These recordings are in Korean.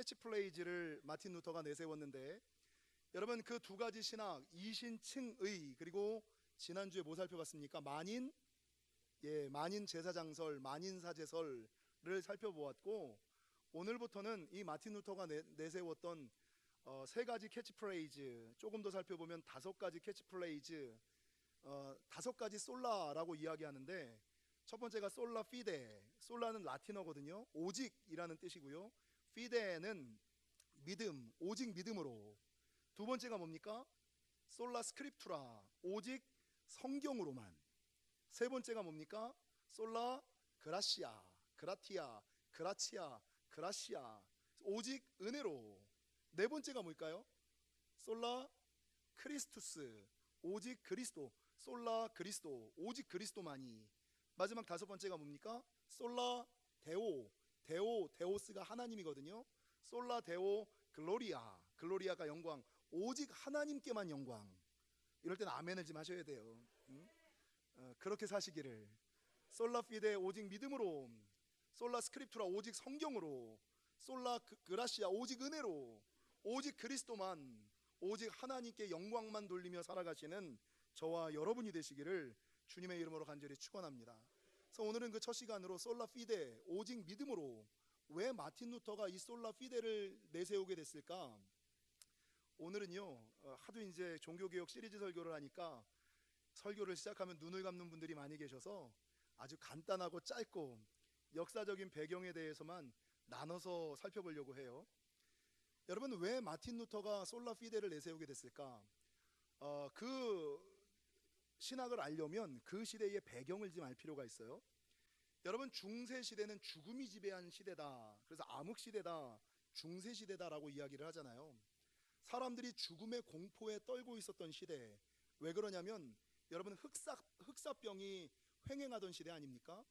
캐치프레이즈를 마틴 루터가 내세웠는데, 여러분 그 두 가지 신학, 이신칭의, 그리고 지난주에 뭐 살펴봤습니까? 만인 제사장설, 만인 사제설을 살펴보았고, 오늘부터는 이 마틴 루터가 내세웠던 세 가지 캐치프레이즈, 조금 더 살펴보면 다섯 가지 캐치프레이즈, 다섯 가지 솔라라고 이야기하는데, 첫 번째가 솔라 피데. 솔라는 라틴어거든요. 오직이라는 뜻이고요. 피데는 믿음, 오직 믿음으로. 두 번째가 뭡니까? 솔라 스크립투라, 오직 성경으로만. 세 번째가 뭡니까? 솔라 그라시아, 그라티아, 그라치아, 그라시아, 오직 은혜로. 네 번째가 뭘까요? 솔라 크리스투스, 오직 그리스도, 솔라 그리스도, 오직 그리스도만이. 마지막 다섯 번째가 뭡니까? 솔라 데오, 데오스가 하나님이거든요. 솔라 데오 글로리아, 글로리아가 영광, 오직 하나님께만 영광. 이럴 때는 아멘을 좀 하셔야 돼요. 그렇게 사시기를. 솔라 피데, 오직 믿음으로. 솔라 스크립투라, 오직 성경으로. 솔라 그라시아, 오직 은혜로. 오직 그리스도만, 오직 하나님께 영광만 돌리며 살아가시는 저와 여러분이 되시기를 주님의 이름으로 간절히 축원합니다. 그래서 오늘은 그 첫 시간으로 솔라 피데, 오직 믿음으로. 왜 마틴 루터가 이 솔라 피데를 내세우게 됐을까? 오늘은요, 하도 이제 종교개혁 시리즈 설교를 하니까 설교를 시작하면 눈을 감는 분들이 많이 계셔서 아주 간단하고 짧고 역사적인 배경에 대해서만 나눠서 살펴보려고 해요. 여러분, 왜 마틴 루터가 솔라 피데를 내세우게 됐을까? 그 신학을 알려면 그 시대의 배경을 좀 알 필요가 있어요. 여러분, 중세 시대는 죽음이 지배한 시대다. 그래서 암흑 시대다, 중세 시대다라고 이야기를 하잖아요. 사람들이 죽음의 공포에 떨고 있었던 시대. 왜 그러냐면 여러분, 흑사병이 횡행하던 시대 아닙니까?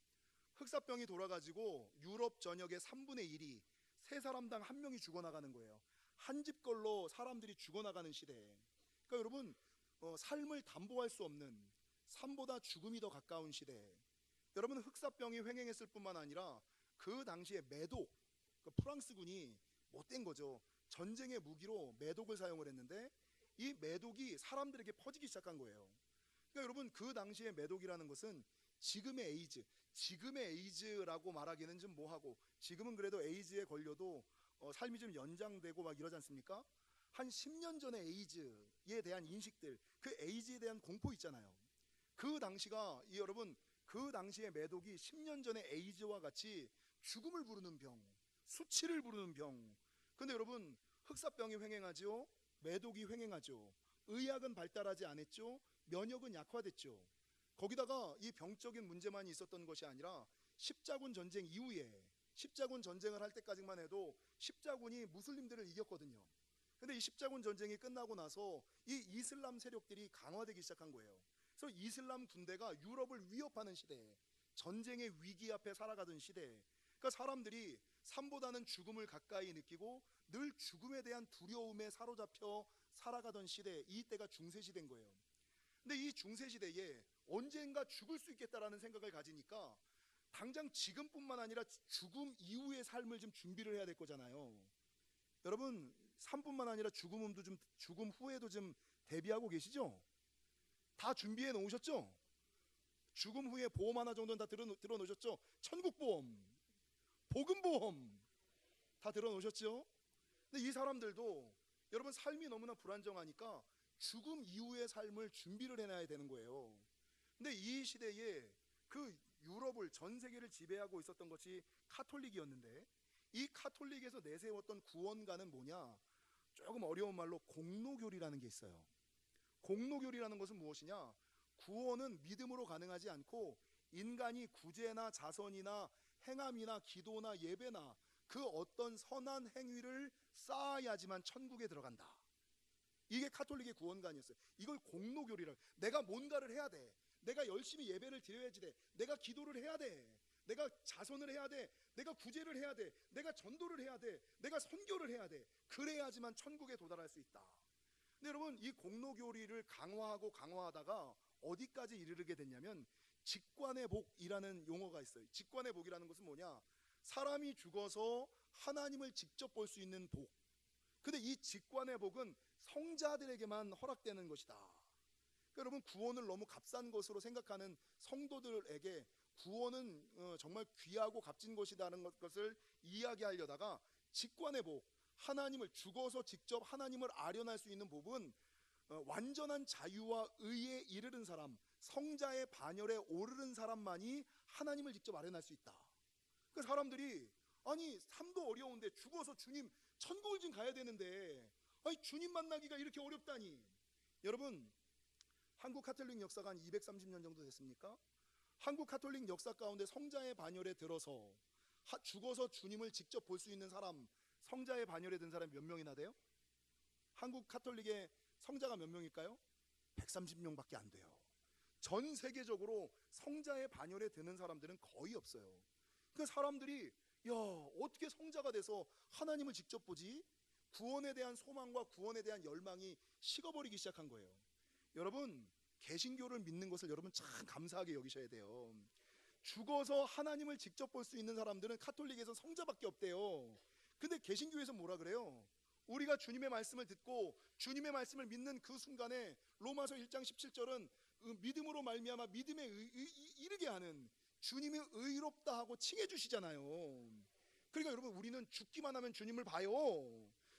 흑사병이 돌아가지고 유럽 전역의 3분의 1이 세 사람당 한 명이 죽어나가는 거예요. 한 집걸로 사람들이 죽어나가는 시대. 그러니까 여러분, 삶을 담보할 수 없는, 삶보다 죽음이 더 가까운 시대. 여러분, 흑사병이 횡행했을 뿐만 아니라 그 당시에 매독, 프랑스군이 못된 거죠. 전쟁의 무기로 매독을 사용을 했는데 이 매독이 사람들에게 퍼지기 시작한 거예요. 그러니까 여러분, 그 당시에 매독이라는 것은 지금의 에이즈라고 말하기는 좀 뭐하고, 지금은 그래도 에이즈에 걸려도 삶이 좀 연장되고 막 이러지 않습니까? 한 10년 전에 에이즈에 대한 인식들, 그 에이즈에 대한 공포 있잖아요. 그 당시가 여러분, 그 당시의 매독이 10년 전에 에이즈와 같이 죽음을 부르는 병, 수치를 부르는 병. 근데 여러분, 흑사병이 횡행하죠. 매독이 횡행하죠. 의학은 발달하지 않았죠. 면역은 약화됐죠. 거기다가 이 병적인 문제만 있었던 것이 아니라 십자군 전쟁 이후에, 십자군 전쟁을 할 때까지만 해도 십자군이 무슬림들을 이겼거든요. 근데 이 십자군 전쟁이 끝나고 나서 이 이슬람 세력들이 강화되기 시작한 거예요. 그래서 이슬람 군대가 유럽을 위협하는 시대, 전쟁의 위기 앞에 살아가던 시대. 그러니까 사람들이 삶보다는 죽음을 가까이 느끼고 늘 죽음에 대한 두려움에 사로잡혀 살아가던 시대, 이 때가 중세시대인 거예요. 근데 이 중세시대에 언젠가 죽을 수 있겠다라는 생각을 가지니까 당장 지금뿐만 아니라 죽음 이후의 삶을 좀 준비를 해야 될 거잖아요. 여러분, 삶뿐만 아니라 죽음 후에도 좀 대비하고 계시죠? 다 준비해 놓으셨죠? 죽음 후에 보험 하나 정도는 다 들어 놓으셨죠? 천국보험, 복음보험 다 들어 놓으셨죠? 근데 이 사람들도 여러분, 삶이 너무나 불안정하니까 죽음 이후의 삶을 준비를 해놔야 되는 거예요. 근데 이 시대에 그 유럽을, 전 세계를 지배하고 있었던 것이 카톨릭이었는데, 이 카톨릭에서 내세웠던 구원가는 뭐냐? 조금 어려운 말로 공로교리라는 게 있어요. 공로교리라는 것은 무엇이냐? 구원은 믿음으로 가능하지 않고 인간이 구제나 자선이나 행함이나 기도나 예배나 그 어떤 선한 행위를 쌓아야지만 천국에 들어간다. 이게 카톨릭의 구원관이었어요. 이걸 공로교리라고. 내가 뭔가를 해야 돼. 내가 열심히 예배를 드려야지 돼. 내가 기도를 해야 돼. 내가 자선을 해야 돼. 내가 구제를 해야 돼. 내가 전도를 해야 돼. 내가 선교를 해야 돼. 그래야지만 천국에 도달할 수 있다. 근데 여러분, 이 공로교리를 강화하다가 어디까지 이르게 됐냐면 직관의 복이라는 용어가 있어요. 직관의 복이라는 것은 뭐냐? 사람이 죽어서 하나님을 직접 볼 수 있는 복. 근데 이 직관의 복은 성자들에게만 허락되는 것이다. 그러니까 여러분, 구원을 너무 값싼 것으로 생각하는 성도들에게 구원은 정말 귀하고 값진 것이라는 것을 이야기하려다가, 직관의 복, 하나님을 죽어서 직접 하나님을 아련할 수 있는 복은 완전한 자유와 의에 이르는 사람, 성자의 반열에 오르는 사람만이 하나님을 직접 아련할 수 있다. 그 사람들이, 아니 삶도 어려운데 죽어서 주님 천국을 좀 가야 되는데, 아니 주님 만나기가 이렇게 어렵다니. 여러분, 한국 카톨릭 역사가 한 230년 정도 됐습니까? 한국 카톨릭 역사 가운데 성자의 반열에 들어서 죽어서 주님을 직접 볼 수 있는 사람, 성자의 반열에 든 사람이 몇 명이나 돼요? 한국 카톨릭의 성자가 몇 명일까요? 130명밖에 안 돼요. 전 세계적으로 성자의 반열에 드는 사람들은 거의 없어요. 그 사람들이, 야, 어떻게 성자가 돼서 하나님을 직접 보지? 구원에 대한 소망과 구원에 대한 열망이 식어버리기 시작한 거예요. 여러분, 개신교를 믿는 것을 여러분 참 감사하게 여기셔야 돼요. 죽어서 하나님을 직접 볼 수 있는 사람들은 카톨릭에서 성자밖에 없대요. 근데 개신교에서 뭐라 그래요? 우리가 주님의 말씀을 듣고 주님의 말씀을 믿는 그 순간에 로마서 1장 17절은 믿음으로 말미암아 믿음에 이르게 하는, 주님이 의롭다 하고 칭해 주시잖아요. 그러니까 여러분, 우리는 죽기만 하면 주님을 봐요.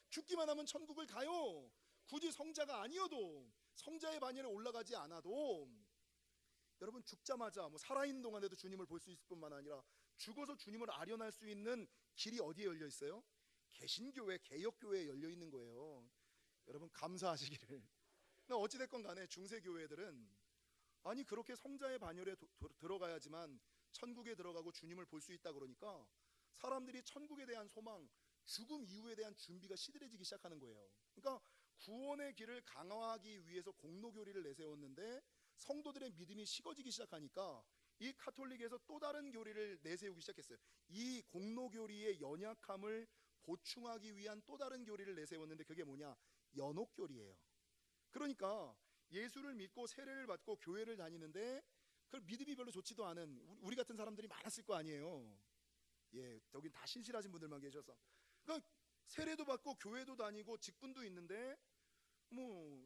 죽기만 하면 천국을 가요. 굳이 성자가 아니어도, 성자의 반열에 올라가지 않아도, 여러분 죽자마자 살아있는 동안에도 주님을 볼 수 있을 뿐만 아니라 죽어서 주님을 아련할 수 있는 길이 어디에 열려 있어요? 개신교회, 개혁교회에 열려 있는 거예요. 여러분 감사하시기를. 어찌됐건 간에 중세교회들은, 아니 그렇게 성자의 반열에 들어가야지만 천국에 들어가고 주님을 볼 수 있다 그러니까 사람들이 천국에 대한 소망, 죽음 이후에 대한 준비가 시들해지기 시작하는 거예요. 그러니까 구원의 길을 강화하기 위해서 공로교리를 내세웠는데 성도들의 믿음이 식어지기 시작하니까 이 카톨릭에서 또 다른 교리를 내세우기 시작했어요. 이 공로교리의 연약함을 보충하기 위한 또 다른 교리를 내세웠는데, 그게 뭐냐? 연옥교리예요. 그러니까 예수를 믿고 세례를 받고 교회를 다니는데 그 믿음이 별로 좋지도 않은 우리 같은 사람들이 많았을 거 아니에요. 예, 여긴 다 신실하신 분들만 계셔서. 그러니까 세례도 받고 교회도 다니고 직분도 있는데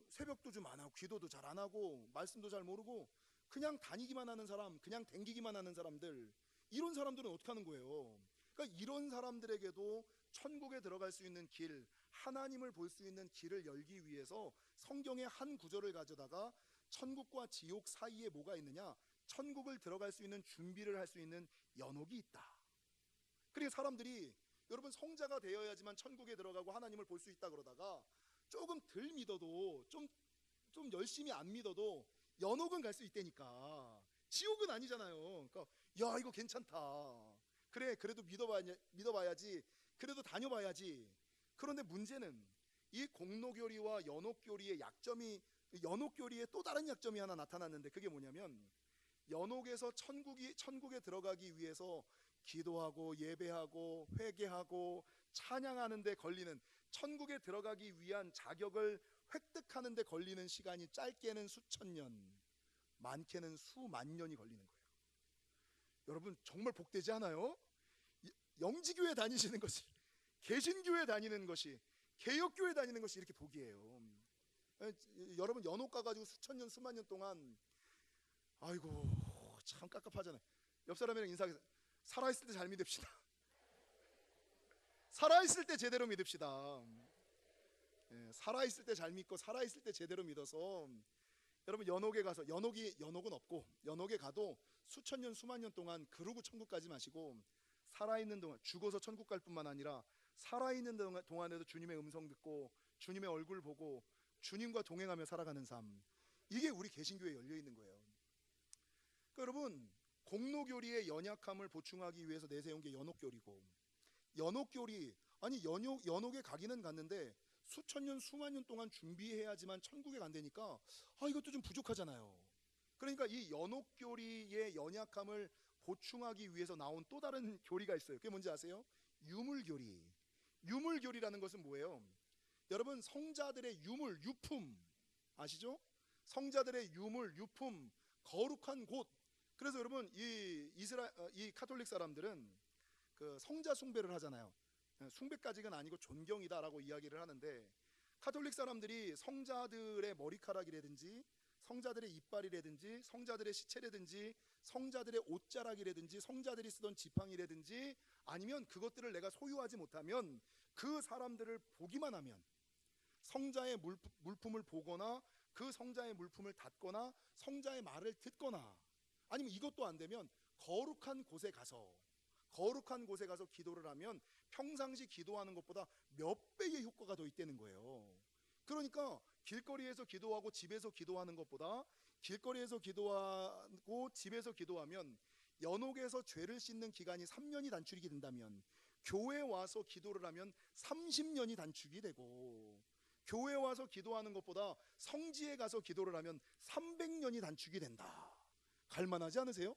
새벽도 좀 안 하고 기도도 잘 안 하고 말씀도 잘 모르고 그냥 다니기만 하는 사람, 그냥 댕기기만 하는 사람들, 이런 사람들은 어떻게 하는 거예요? 그러니까 이런 사람들에게도 천국에 들어갈 수 있는 길, 하나님을 볼 수 있는 길을 열기 위해서 성경의 한 구절을 가져다가 천국과 지옥 사이에 뭐가 있느냐? 천국을 들어갈 수 있는 준비를 할 수 있는 연옥이 있다. 그러니까 사람들이, 여러분 성자가 되어야지만 천국에 들어가고 하나님을 볼 수 있다 그러다가 조금 덜 믿어도, 좀 열심히 안 믿어도 연옥은 갈 수 있다니까. 지옥은 아니잖아요. 그러니까 야, 이거 괜찮다. 그래, 그래도 믿어봐야지. 그래도 다녀봐야지. 그런데 문제는 이 공로교리와 연옥교리의 약점이, 연옥교리의 또 다른 약점이 하나 나타났는데, 그게 뭐냐면 연옥에서 천국에 들어가기 위해서 기도하고 예배하고 회개하고 찬양하는 데 걸리는, 천국에 들어가기 위한 자격을 획득하는 데 걸리는 시간이 짧게는 수천 년, 많게는 수만 년이 걸리는 거예요. 여러분 정말 복되지 않아요? 영지교회 다니시는 것이, 개신교회 다니는 것이, 개혁교회 다니는 것이 이렇게 복이에요. 여러분 연옥 가가지고 수천 년 수만 년 동안, 아이고 참 깝깝하잖아요. 옆 사람이랑 인사하게, 살아있을 때 잘 믿읍시다. 살아있을 때 제대로 믿읍시다. 살아있을 때 잘 믿고 살아있을 때 제대로 믿어서, 여러분 연옥에 가서, 연옥은 없고 연옥에 가도 수천 년 수만 년 동안 그러고 천국 가지 마시고, 살아있는 동안, 죽어서 천국 갈 뿐만 아니라 살아있는 동안에도 주님의 음성 듣고 주님의 얼굴 보고 주님과 동행하며 살아가는 삶, 이게 우리 개신교회에 열려 있는 거예요. 그러니까 여러분, 공로교리의 연약함을 보충하기 위해서 내세운 게 연옥교리고, 연옥교리, 아니 연옥에 가기는 갔는데 수천 년 수만 년 동안 준비해야지만 천국에 간다니까, 이것도 좀 부족하잖아요. 그러니까 이 연옥교리의 연약함을 보충하기 위해서 나온 또 다른 교리가 있어요. 그게 뭔지 아세요? 유물교리. 유물교리라는 것은 뭐예요? 여러분 성자들의 유물, 유품 아시죠? 성자들의 유물, 유품, 거룩한 곳. 그래서 여러분 이 카톨릭 사람들은 그 성자 숭배를 하잖아요. 숭배까지는 아니고 존경이다라고 이야기를 하는데, 카톨릭 사람들이 성자들의 머리카락이라든지 성자들의 이빨이라든지 성자들의 시체라든지 성자들의 옷자락이라든지 성자들이 쓰던 지팡이라든지 아니면 그것들을 내가 소유하지 못하면 그 사람들을 보기만 하면, 성자의 물품을 보거나 그 성자의 물품을 닫거나 성자의 말을 듣거나 아니면 이것도 안 되면 거룩한 곳에 가서 기도를 하면 평상시 기도하는 것보다 몇 배의 효과가 더 있다는 거예요. 그러니까 길거리에서 기도하고 집에서 기도하는 것보다, 길거리에서 기도하고 집에서 기도하면 연옥에서 죄를 씻는 기간이 3년이 단축이 된다면, 교회 와서 기도를 하면 30년이 단축이 되고, 교회 와서 기도하는 것보다 성지에 가서 기도를 하면 300년이 단축이 된다. 갈만하지 않으세요?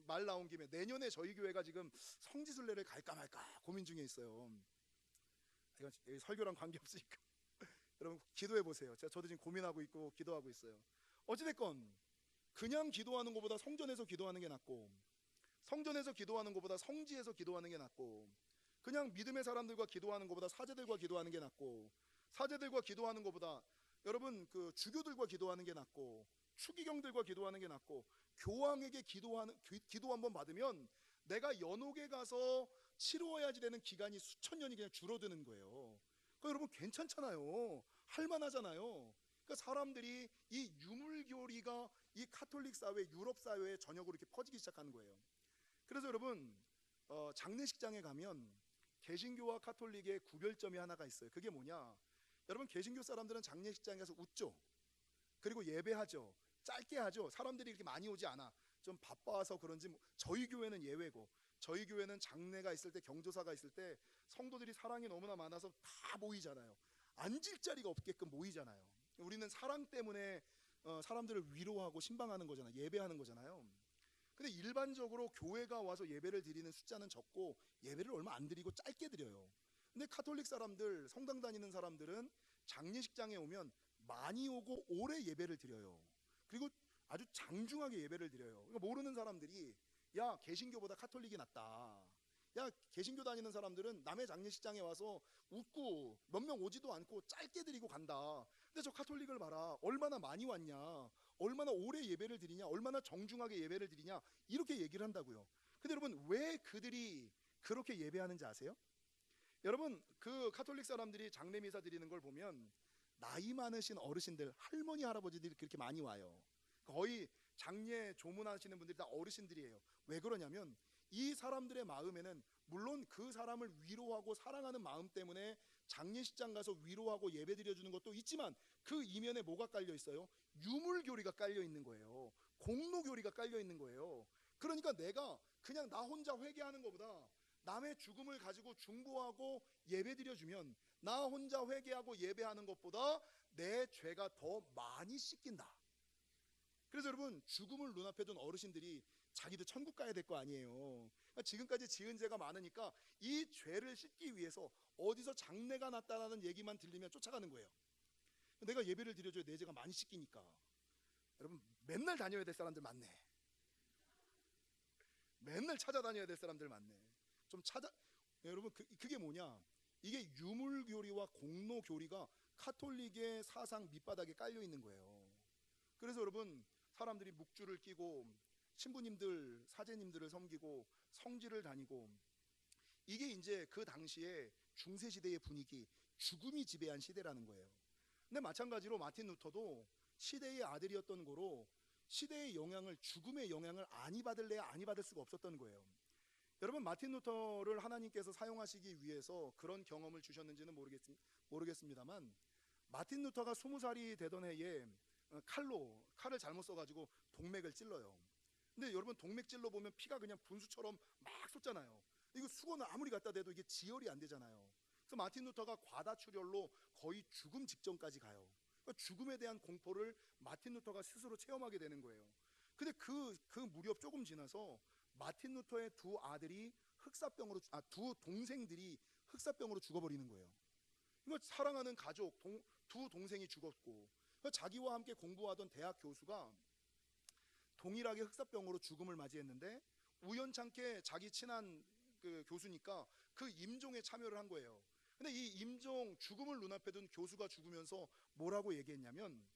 말 나온 김에 내년에 저희 교회가 지금 성지순례를 갈까 말까 고민 중에 있어요. 이건 설교랑 관계없으니까 여러분 기도해 보세요. 저도 지금 고민하고 있고 기도하고 있어요. 어찌됐건 그냥 기도하는 것보다 성전에서 기도하는 게 낫고, 성전에서 기도하는 것보다 성지에서 기도하는 게 낫고, 그냥 믿음의 사람들과 기도하는 것보다 사제들과 기도하는 게 낫고, 사제들과 기도하는 것보다 여러분 그 주교들과 기도하는 게 낫고, 추기경들과 기도하는 게 낫고, 교황에게 기도 한번 받으면 내가 연옥에 가서 치루어야지 되는 기간이 수천 년이 그냥 줄어드는 거예요. 그러니까 여러분 괜찮잖아요. 할만하잖아요. 그러니까 사람들이 이 유물교리가 이 카톨릭 사회, 유럽 사회에 전역으로 이렇게 퍼지기 시작하는 거예요. 그래서 여러분 장례식장에 가면 개신교와 카톨릭의 구별점이 하나가 있어요. 그게 뭐냐? 여러분 개신교 사람들은 장례식장에 가서 웃죠. 그리고 예배하죠. 짧게 하죠. 사람들이 이렇게 많이 오지 않아. 좀 바빠서 그런지 저희 교회는 예외고, 저희 교회는 장례가 있을 때, 경조사가 있을 때 성도들이 사랑이 너무나 많아서 다 모이잖아요. 앉을 자리가 없게끔 모이잖아요. 우리는 사랑 때문에 사람들을 위로하고 신방하는 거잖아요. 예배하는 거잖아요. 근데 일반적으로 교회가 와서 예배를 드리는 숫자는 적고 예배를 얼마 안 드리고 짧게 드려요. 근데 카톨릭 사람들, 성당 다니는 사람들은 장례식장에 오면 많이 오고 오래 예배를 드려요. 그리고 아주 장중하게 예배를 드려요. 그러니까 모르는 사람들이 야 개신교보다 카톨릭이 낫다, 야 개신교 다니는 사람들은 남의 장례식장에 와서 웃고 몇 명 오지도 않고 짧게 드리고 간다. 근데 저 카톨릭을 봐라, 얼마나 많이 왔냐, 얼마나 오래 예배를 드리냐, 얼마나 정중하게 예배를 드리냐, 이렇게 얘기를 한다고요. 근데 여러분 왜 그들이 그렇게 예배하는지 아세요? 여러분 그 카톨릭 사람들이 장례 미사 드리는 걸 보면 나이 많으신 어르신들, 할머니 할아버지들이 그렇게 많이 와요. 거의 장례 조문하시는 분들이 다 어르신들이에요. 왜 그러냐면 이 사람들의 마음에는 물론 그 사람을 위로하고 사랑하는 마음 때문에 장례식장 가서 위로하고 예배 드려주는 것도 있지만 그 이면에 뭐가 깔려 있어요? 유물교리가 깔려 있는 거예요. 공로교리가 깔려 있는 거예요. 그러니까 내가 그냥 나 혼자 회개하는 것보다 남의 죽음을 가지고 중보하고 예배 드려주면 나 혼자 회개하고 예배하는 것보다 내 죄가 더 많이 씻긴다. 그래서 여러분 죽음을 눈앞에 둔 어르신들이 자기도 천국 가야 될 거 아니에요. 그러니까 지금까지 지은 죄가 많으니까 이 죄를 씻기 위해서 어디서 장례가 났다라는 얘기만 들리면 쫓아가는 거예요. 내가 예배를 드려줘야 내 죄가 많이 씻기니까. 여러분 맨날 다녀야 될 사람들 많네. 맨날 찾아다녀야 될 사람들 많네. 좀 찾아. 여러분 그게 뭐냐? 이게 유물교리와 공로교리가 카톨릭의 사상 밑바닥에 깔려 있는 거예요. 그래서 여러분 사람들이 묵주를 끼고 신부님들, 사제님들을 섬기고 성지를 다니고, 이게 이제 그 당시에 중세시대의 분위기, 죽음이 지배한 시대라는 거예요. 근데 마찬가지로 마틴 루터도 시대의 아들이었던 거로 시대의 영향을, 죽음의 영향을 아니 받을래야 아니 받을 수가 없었던 거예요. 여러분 마틴 루터를 하나님께서 사용하시기 위해서 그런 경험을 주셨는지는 모르겠습니다만, 마틴 루터가 20살이 되던 해에 칼을 잘못 써가지고 동맥을 찔러요. 근데 여러분 동맥 찔러 보면 피가 그냥 분수처럼 막 솟잖아요. 이거 수건을 아무리 갖다 대도 이게 지혈이 안 되잖아요. 그래서 마틴 루터가 과다출혈로 거의 죽음 직전까지 가요. 그러니까 죽음에 대한 공포를 마틴 루터가 스스로 체험하게 되는 거예요. 근데 그 무렵 조금 지나서 마틴 루터의 두 동생들이 흑사병으로 죽어버리는 거예요. 그러니까 사랑하는 가족, 두 동생이 죽었고, 그러니까 자기와 함께 공부하던 대학 교수가 동일하게 흑사병으로 죽음을 맞이했는데 우연찮게 자기 친한 그 교수니까 그 임종에 참여를 한 거예요. 근데 이 임종 죽음을 눈앞에 둔 교수가 죽으면서 뭐라고 얘기했냐면,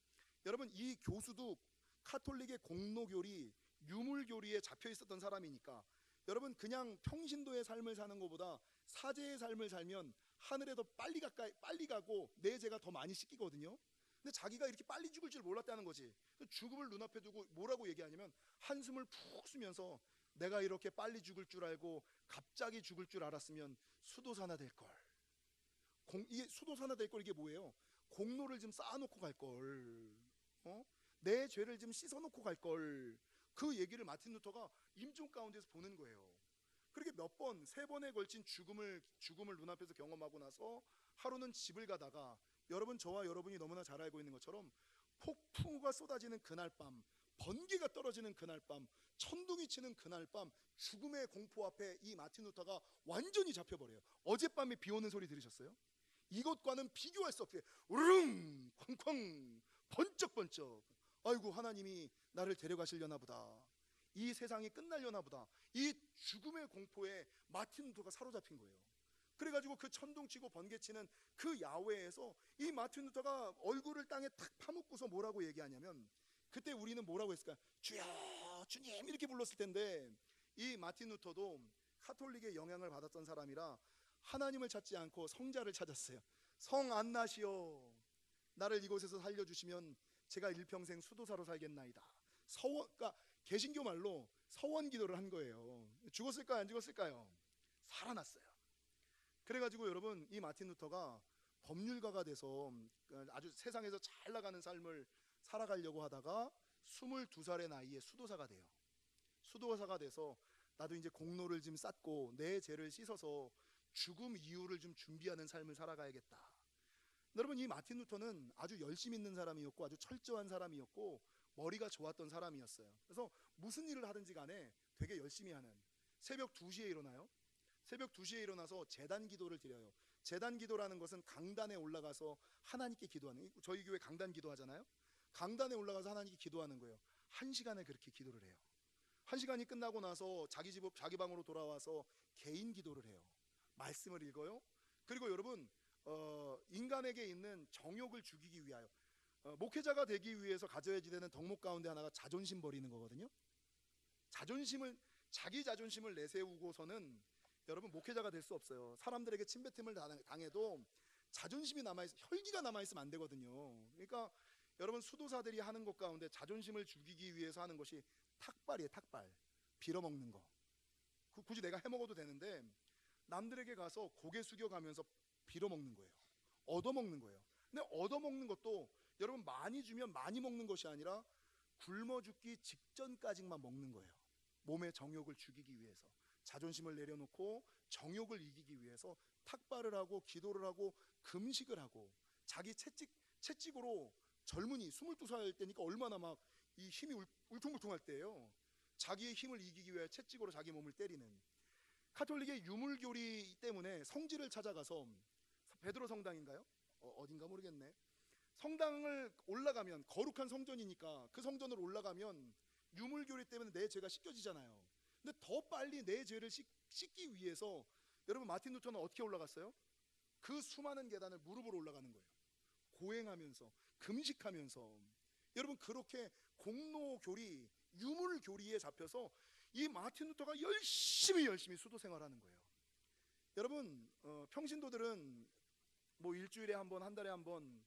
여러분 이 교수도 카톨릭의 공로교리 유물교리에 잡혀 있었던 사람이니까, 여러분 그냥 평신도의 삶을 사는 것보다 사제의 삶을 살면 하늘에 더 빨리 가고 내 죄가 더 많이 씻기거든요. 근데 자기가 이렇게 빨리 죽을 줄 몰랐다는 거지. 죽음을 눈앞에 두고 뭐라고 얘기하냐면, 한숨을 푹 쉬면서 내가 이렇게 빨리 죽을 줄 알고 갑자기 죽을 줄 알았으면 수도사나 될 걸. 이게 수도사나 될 걸, 이게 뭐예요? 공로를 좀 쌓아놓고 갈 걸. 내 죄를 좀 씻어놓고 갈 걸. 그 얘기를 마틴 루터가 임종 가운데서 보는 거예요. 그렇게 세 번에 걸친 죽음을 눈앞에서 경험하고 나서 하루는 집을 가다가, 여러분 저와 여러분이 너무나 잘 알고 있는 것처럼 폭풍우가 쏟아지는 그날 밤, 번개가 떨어지는 그날 밤, 천둥이 치는 그날 밤, 죽음의 공포 앞에 이 마틴 루터가 완전히 잡혀버려요. 어젯밤에 비 오는 소리 들으셨어요? 이것과는 비교할 수 없게 우릉 쾅쾅 번쩍번쩍. 아이고, 하나님이 나를 데려가시려나 보다. 이 세상이 끝날려나 보다. 이 죽음의 공포에 마틴 루터가 사로잡힌 거예요. 그래가지고 그 천둥치고 번개치는 그 야외에서 이 마틴 루터가 얼굴을 땅에 탁 파묻고서 뭐라고 얘기하냐면, 그때 우리는 뭐라고 했을까? 주여 주님 이렇게 불렀을 텐데, 이 마틴 루터도 카톨릭의 영향을 받았던 사람이라 하나님을 찾지 않고 성자를 찾았어요. 성 안나시여, 나를 이곳에서 살려주시면 제가 일평생 수도사로 살겠나이다. 그러니까 개신교 말로 서원 기도를 한 거예요. 죽었을까요? 안 죽었을까요? 살아났어요. 그래가지고 여러분, 이 마틴 루터가 법률가가 돼서 아주 세상에서 잘 나가는 삶을 살아가려고 하다가 22살의 나이에 수도사가 돼요. 수도사가 돼서 나도 이제 공로를 좀 쌓고 내 죄를 씻어서 죽음 이후를 좀 준비하는 삶을 살아가야겠다. 여러분, 이 마틴 루터는 아주 열심히 있는 사람이었고 아주 철저한 사람이었고 머리가 좋았던 사람이었어요. 그래서 무슨 일을 하든지 간에 되게 열심히 하는, 새벽 2시에 일어나요. 새벽 2시에 일어나서 제단 기도를 드려요. 제단 기도라는 것은 강단에 올라가서 하나님께 기도하는, 저희 교회 강단 기도하잖아요. 강단에 올라가서 하나님께 기도하는 거예요. 1시간을 그렇게 기도를 해요. 1시간이 끝나고 나서 자기 방으로 돌아와서 개인 기도를 해요. 말씀을 읽어요. 그리고 여러분, 인간에게 있는 정욕을 죽이기 위하여, 목회자가 되기 위해서 가져야 되는 덕목 가운데 하나가 자존심 버리는 거거든요. 자기 자존심을 내세우고서는 여러분 목회자가 될 수 없어요. 사람들에게 침뱉음을 당해도 자존심이 남아있어, 혈기가 남아있으면 안 되거든요. 그러니까 여러분, 수도사들이 하는 것 가운데 자존심을 죽이기 위해서 하는 것이 탁발이에요. 탁발. 빌어먹는 거. 굳이 내가 해먹어도 되는데 남들에게 가서 고개 숙여가면서 빌어먹는 거예요. 얻어먹는 거예요. 근데 얻어먹는 것도 여러분, 많이 주면 많이 먹는 것이 아니라 굶어 죽기 직전까지만 먹는 거예요. 몸의 정욕을 죽이기 위해서, 자존심을 내려놓고 정욕을 이기기 위해서 탁발을 하고 기도를 하고 금식을 하고, 자기 채찍으로, 젊은이 22살 때니까 얼마나 막 이 힘이 울퉁불퉁할 때예요. 자기의 힘을 이기기 위해 채찍으로 자기 몸을 때리는, 카톨릭의 유물교리 때문에 성지를 찾아가서, 베드로 성당인가요? 어딘가 모르겠네. 성당을 올라가면 거룩한 성전이니까 그 성전으로 올라가면 유물교리 때문에 내 죄가 씻겨지잖아요. 근데 더 빨리 내 죄를 씻기 위해서 여러분, 마틴 루터는 어떻게 올라갔어요? 그 수많은 계단을 무릎으로 올라가는 거예요. 고행하면서, 금식하면서. 여러분, 그렇게 공로교리, 유물교리에 잡혀서 이 마틴 루터가 열심히 수도 생활하는 거예요. 여러분, 평신도들은 뭐 일주일에 한 번, 한 달에 한 번,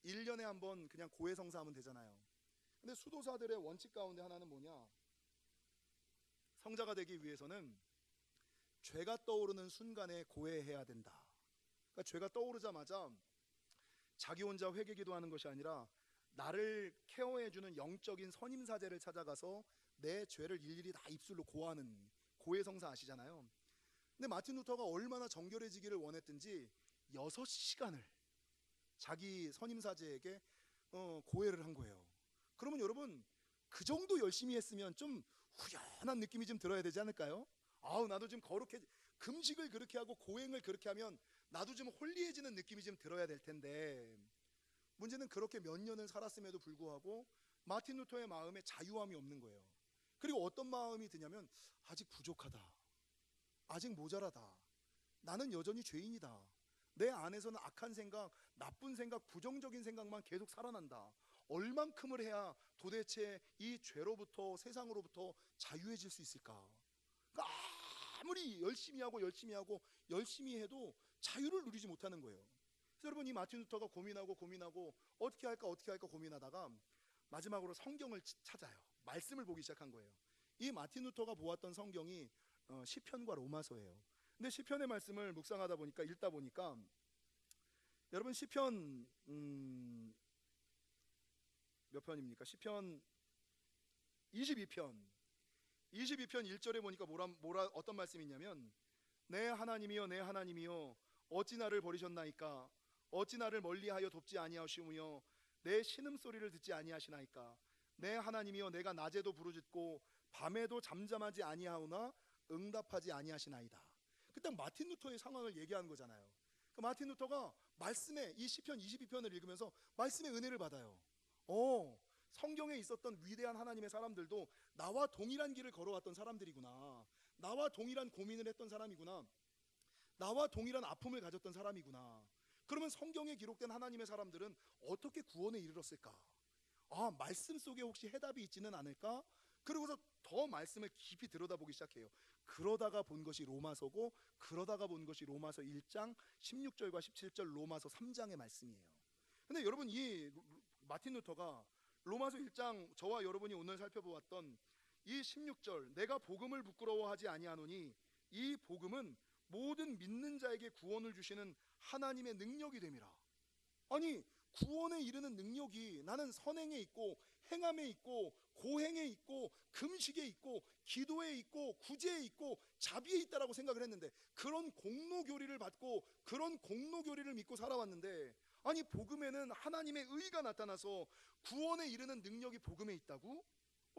1년에 한 번 그냥 고해성사하면 되잖아요. 근데 수도사들의 원칙 가운데 하나는 뭐냐? 성자가 되기 위해서는 죄가 떠오르는 순간에 고해해야 된다. 그러니까 죄가 떠오르자마자 자기 혼자 회개 기도하는 것이 아니라 나를 케어해주는 영적인 선임사제를 찾아가서 내 죄를 일일이 다 입술로 고하는 고해성사 아시잖아요. 근데 마틴 루터가 얼마나 정결해지기를 원했든지 6시간을 자기 선임사제에게 고해를 한 거예요. 그러면 여러분, 그 정도 열심히 했으면 좀 후련한 느낌이 좀 들어야 되지 않을까요? 아우, 나도 좀 금식을 그렇게 하고 고행을 그렇게 하면 나도 좀 홀리해지는 느낌이 좀 들어야 될 텐데, 문제는 그렇게 몇 년을 살았음에도 불구하고 마틴 루터의 마음에 자유함이 없는 거예요. 그리고 어떤 마음이 드냐면 아직 부족하다, 아직 모자라다, 나는 여전히 죄인이다, 내 안에서는 악한 생각, 나쁜 생각, 부정적인 생각만 계속 살아난다, 얼만큼을 해야 도대체 이 죄로부터, 세상으로부터 자유해질 수 있을까? 그러니까 아무리 열심히 하고 열심히 하고 열심히 해도 자유를 누리지 못하는 거예요. 그래서 여러분, 이 마틴 루터가 고민하고 어떻게 할까 고민하다가 마지막으로 성경을 찾아요. 말씀을 보기 시작한 거예요. 이 마틴 루터가 보았던 성경이 시편과 로마서예요. 근데 시편의 말씀을 묵상하다 보니까, 읽다 보니까, 여러분 시편 몇 편입니까? 시편 22편 1절에 보니까 어떤 말씀이 있냐면, 내 하나님이여 내 하나님이여 어찌 나를 버리셨나이까? 어찌 나를 멀리하여 돕지 아니하시오며 내 신음소리를 듣지 아니하시나이까? 내 하나님이여 내가 낮에도 부르짖고 밤에도 잠잠하지 아니하오나 응답하지 아니하시나이다. 그때 마틴 루터의 상황을 얘기하는 거잖아요. 그 마틴 루터가 말씀에, 이 시편 22편을 읽으면서 말씀의 은혜를 받아요. 성경에 있었던 위대한 하나님의 사람들도 나와 동일한 길을 걸어왔던 사람들이구나, 나와 동일한 고민을 했던 사람이구나, 나와 동일한 아픔을 가졌던 사람이구나. 그러면 성경에 기록된 하나님의 사람들은 어떻게 구원에 이르렀을까? 말씀 속에 혹시 해답이 있지는 않을까? 그러고서 더 말씀을 깊이 들여다보기 시작해요. 그러다가 본 것이 로마서고, 그러다가 본 것이 로마서 1장 16절과 17절, 로마서 3장의 말씀이에요. 근데 여러분, 이 마틴 루터가 로마서 1장, 저와 여러분이 오늘 살펴보았던 이 16절, 내가 복음을 부끄러워하지 아니하노니 이 복음은 모든 믿는 자에게 구원을 주시는 하나님의 능력이 됨이라. 아니, 구원에 이르는 능력이 나는 선행에 있고 행함에 있고 고행에 있고 금식에 있고 기도에 있고 구제에 있고 자비에 있다라고 생각을 했는데, 그런 공로교리를 받고 그런 공로교리를 믿고 살아왔는데, 아니 복음에는 하나님의 의가 나타나서 구원에 이르는 능력이 복음에 있다고?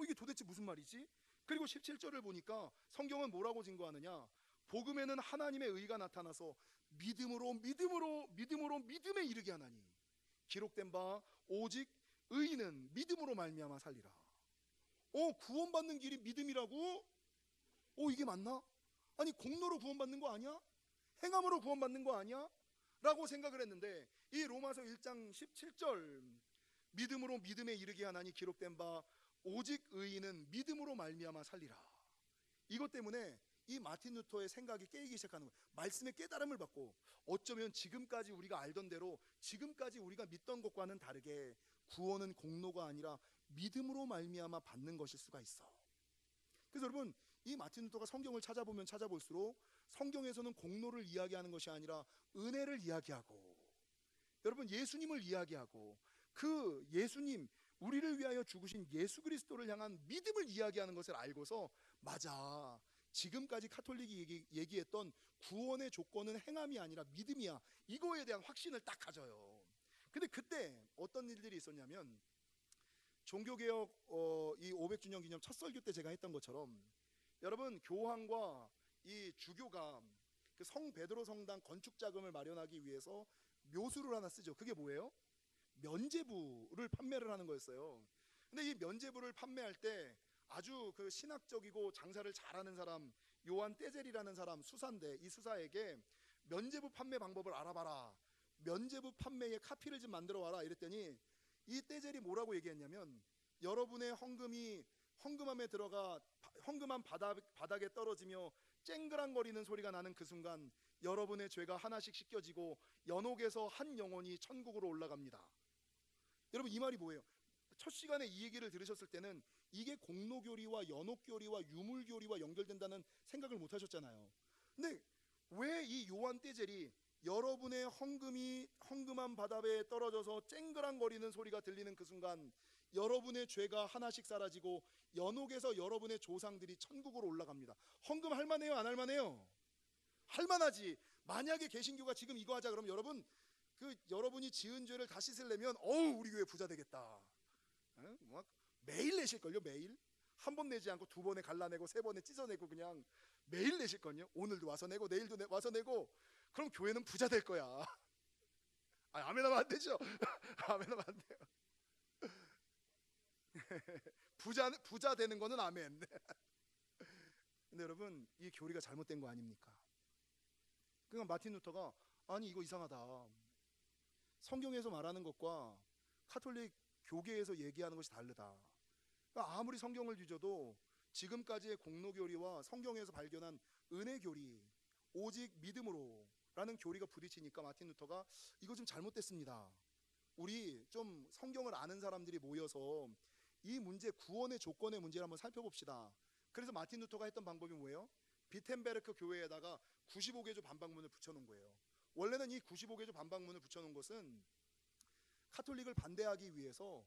이게 도대체 무슨 말이지? 그리고 17절을 보니까 성경은 뭐라고 증거하느냐? 복음에는 하나님의 의가 나타나서 믿음에 이르게 하나니 기록된 바 오직 의인은 믿음으로 말미암아 살리라. 구원받는 길이 믿음이라고? 이게 맞나? 아니 공로로 구원받는 거 아니야? 행함으로 구원받는 거 아니야? 라고 생각을 했는데, 이 로마서 1장 17절, 믿음으로 믿음에 이르게 하나니 기록된 바 오직 의인은 믿음으로 말미암아 살리라. 이것 때문에 이 마틴 루터의 생각이 깨이기 시작하는 거예요. 말씀의 깨달음을 받고, 어쩌면 지금까지 우리가 알던 대로, 지금까지 우리가 믿던 것과는 다르게 구원은 공로가 아니라 믿음으로 말미암아 받는 것일 수가 있어. 그래서 여러분, 이 마틴 루터가 성경을 찾아보면 찾아볼수록 성경에서는 공로를 이야기하는 것이 아니라 은혜를 이야기하고, 여러분 예수님을 이야기하고, 그 예수님, 우리를 위하여 죽으신 예수 그리스도를 향한 믿음을 이야기하는 것을 알고서, 맞아, 지금까지 카톨릭이 얘기했던 구원의 조건은 행함이 아니라 믿음이야, 이거에 대한 확신을 딱 가져요. 근데 그때 어떤 일들이 있었냐면, 종교개혁 이 500주년 기념 첫 설교 때 제가 했던 것처럼, 여러분 교황과 이 주교가 그 성 베드로 성당 건축 자금을 마련하기 위해서 묘수를 하나 쓰죠. 그게 뭐예요? 면죄부를 판매를 하는 거였어요. 근데 이 면죄부를 판매할 때 아주 그 신학적이고 장사를 잘하는 사람, 요한 떼젤이라는 사람, 수사인데, 이 수사에게 면죄부 판매 방법을 알아봐라, 면죄부 판매의 카피를 좀 만들어 와라 이랬더니, 이 떼젤이 뭐라고 얘기했냐면, 여러분의 헌금함에 들어가 헌금함 바닥에 떨어지며 쨍그랑거리는 소리가 나는 그 순간 여러분의 죄가 하나씩 씻겨지고 연옥에서 한 영혼이 천국으로 올라갑니다. 여러분, 이 말이 뭐예요? 첫 시간에 이 얘기를 들으셨을 때는 이게 공로교리와 연옥교리와 유물교리와 연결된다는 생각을 못 하셨잖아요. 근데 왜 이 요한 떼젤이 여러분의 헌금함 바닥에 떨어져서 쨍그랑거리는 소리가 들리는 그 순간 여러분의 죄가 하나씩 사라지고 연옥에서 여러분의 조상들이 천국으로 올라갑니다. 헌금 할만해요, 안 할만해요? 할만하지. 만약에 개신교가 지금 이거 하자 그러면 여러분이 지은 죄를 다 씻으려면 우리 교회 부자 되겠다. 막 매일 내실걸요. 매일 한 번 내지 않고 두 번에 갈라내고 세 번에 찢어내고 그냥 매일 내실걸요. 오늘도 와서 내고 내일도 와서 내고. 그럼 교회는 부자 될 거야. 아멘 하면 안 되죠. 아멘 하면 안 돼요. 부자 되는 거는 아멘. 근데 여러분, 이 교리가 잘못된 거 아닙니까? 그러니까 마틴 루터가 아니 이거 이상하다. 성경에서 말하는 것과 카톨릭 교계에서 얘기하는 것이 다르다. 그러니까 아무리 성경을 뒤져도 지금까지의 공로교리와 성경에서 발견한 은혜교리, 오직 믿음으로 라는 교리가 부딪히니까 마틴 루터가 이거 좀 잘못됐습니다. 우리 좀 성경을 아는 사람들이 모여서 이 문제, 구원의 조건의 문제를 한번 살펴봅시다. 그래서 마틴 루터가 했던 방법이 뭐예요? 비텐베르크 교회에다가 95개조 반박문을 붙여놓은 거예요. 원래는 이 95개조 반박문을 붙여놓은 것은 카톨릭을 반대하기 위해서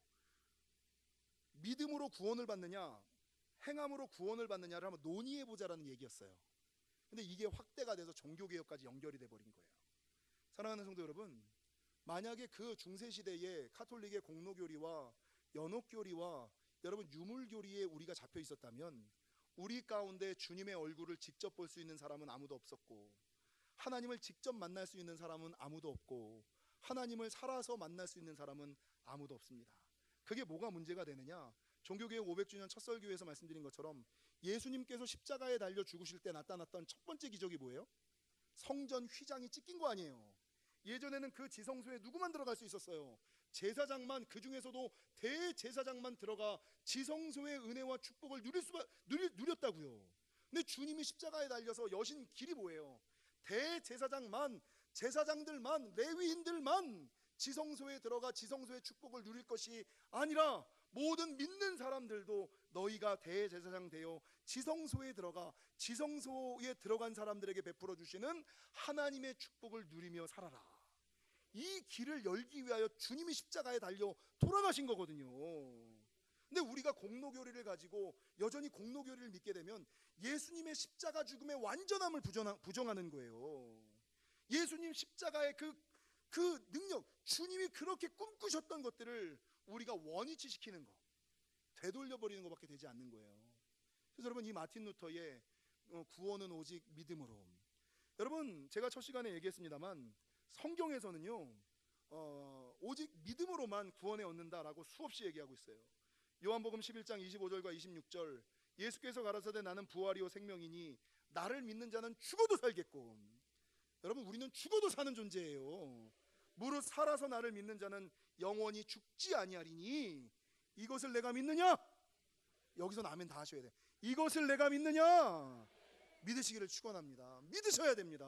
믿음으로 구원을 받느냐 행함으로 구원을 받느냐를 한번 논의해보자라는 얘기였어요. 근데 이게 확대가 돼서 종교개혁까지 연결이 돼버린 거예요. 사랑하는 성도 여러분, 만약에 그 중세시대에 카톨릭의 공로교리와 연옥교리와 여러분 유물교리에 우리가 잡혀 있었다면 우리 가운데 주님의 얼굴을 직접 볼 수 있는 사람은 아무도 없었고, 하나님을 직접 만날 수 있는 사람은 아무도 없고, 하나님을 살아서 만날 수 있는 사람은 아무도 없습니다. 그게 뭐가 문제가 되느냐? 종교개혁 500주년 첫 설교에서 말씀드린 것처럼 예수님께서 십자가에 달려 죽으실 때 나타났던 첫 번째 기적이 뭐예요? 성전 휘장이 찢긴 거 아니에요. 예전에는 그 지성소에 누구만 들어갈 수 있었어요? 제사장만, 그 중에서도 대제사장만 들어가 지성소의 은혜와 축복을 누렸다고요. 근데 주님이 십자가에 달려서 여신 길이 뭐예요? 대제사장만, 제사장들만, 레위인들만 지성소에 들어가 지성소의 축복을 누릴 것이 아니라 모든 믿는 사람들도 너희가 대제사장 되어 지성소에 들어간 사람들에게 베풀어 주시는 하나님의 축복을 누리며 살아라. 이 길을 열기 위하여 주님이 십자가에 달려 돌아가신 거거든요. 근데 우리가 공로교리를 가지고 여전히 공로교리를 믿게 되면 예수님의 십자가 죽음의 완전함을 부정하는 거예요. 예수님 십자가의 그 능력, 주님이 그렇게 꿈꾸셨던 것들을 우리가 원위치 시키는 거, 되돌려버리는 것밖에 되지 않는 거예요. 그래서 여러분, 이 마틴 루터의 구원은 오직 믿음으로, 여러분 제가 첫 시간에 얘기했습니다만 성경에서는요 오직 믿음으로만 구원에 얻는다라고 수없이 얘기하고 있어요. 요한복음 11장 25절과 26절, 예수께서 가라사대 나는 부활이요 생명이니 나를 믿는 자는 죽어도 살겠고, 여러분 우리는 죽어도 사는 존재예요. 무릇 살아서 나를 믿는 자는 영원히 죽지 아니하리니 이것을 내가 믿느냐? 여기서 아멘 다 하셔야 돼. 이것을 내가 믿느냐? 믿으시기를 축원합니다. 믿으셔야 됩니다.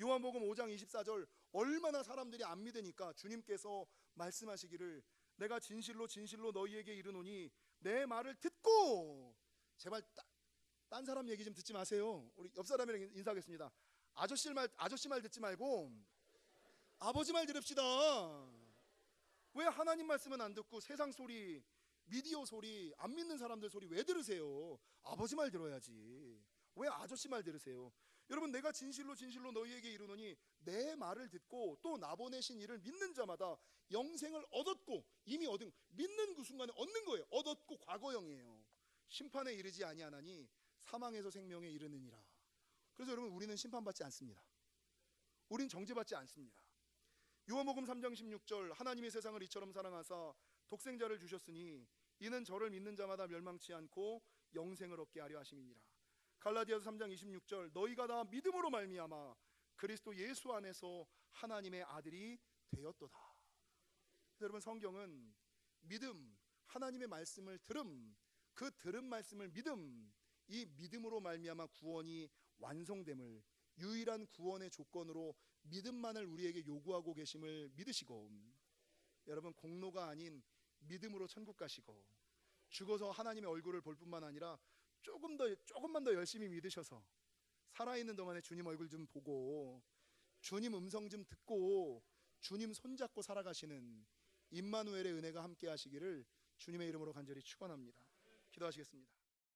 요한복음 5장 24절, 얼마나 사람들이 안 믿으니까 주님께서 말씀하시기를 내가 진실로 진실로 너희에게 이르노니 내 말을 듣고, 제발 딴 사람 얘기 좀 듣지 마세요. 우리 옆 사람이랑 인사하겠습니다. 아저씨 말 듣지 말고 아버지 말 들읍시다. 왜 하나님 말씀은 안 듣고 세상 소리, 미디어 소리, 안 믿는 사람들 소리 왜 들으세요? 아버지 말 들어야지. 왜 아저씨 말 들으세요? 여러분, 내가 진실로 진실로 너희에게 이르노니 내 말을 듣고 또 나 보내신 이를 믿는 자마다 영생을 얻었고, 이미 얻은, 믿는 그 순간에 얻는 거예요. 얻었고 과거형이에요. 심판에 이르지 아니하나니 사망에서 생명에 이르느니라. 그래서 여러분, 우리는 심판받지 않습니다. 우린 정죄받지 않습니다. 요한복음 3장 16절, 하나님이 세상을 이처럼 사랑하사 독생자를 주셨으니 이는 저를 믿는 자마다 멸망치 않고 영생을 얻게 하려 하심이니라. 갈라디아서 3장 26절, 너희가 다 믿음으로 말미암아 그리스도 예수 안에서 하나님의 아들이 되었도다. 여러분, 성경은 믿음, 하나님의 말씀을 들음, 그 들은 말씀을 믿음, 이 믿음으로 말미암아 구원이 완성됨을, 유일한 구원의 조건으로 믿음만을 우리에게 요구하고 계심을 믿으시고, 여러분 공로가 아닌 믿음으로 천국 가시고, 죽어서 하나님의 얼굴을 볼 뿐만 아니라 조금만 더 열심히 믿으셔서 살아있는 동안에 주님 얼굴 좀 보고 주님 음성 좀 듣고 주님 손잡고 살아가시는 임마누엘의 은혜가 함께 하시기를 주님의 이름으로 간절히 축원합니다. 기도하시겠습니다.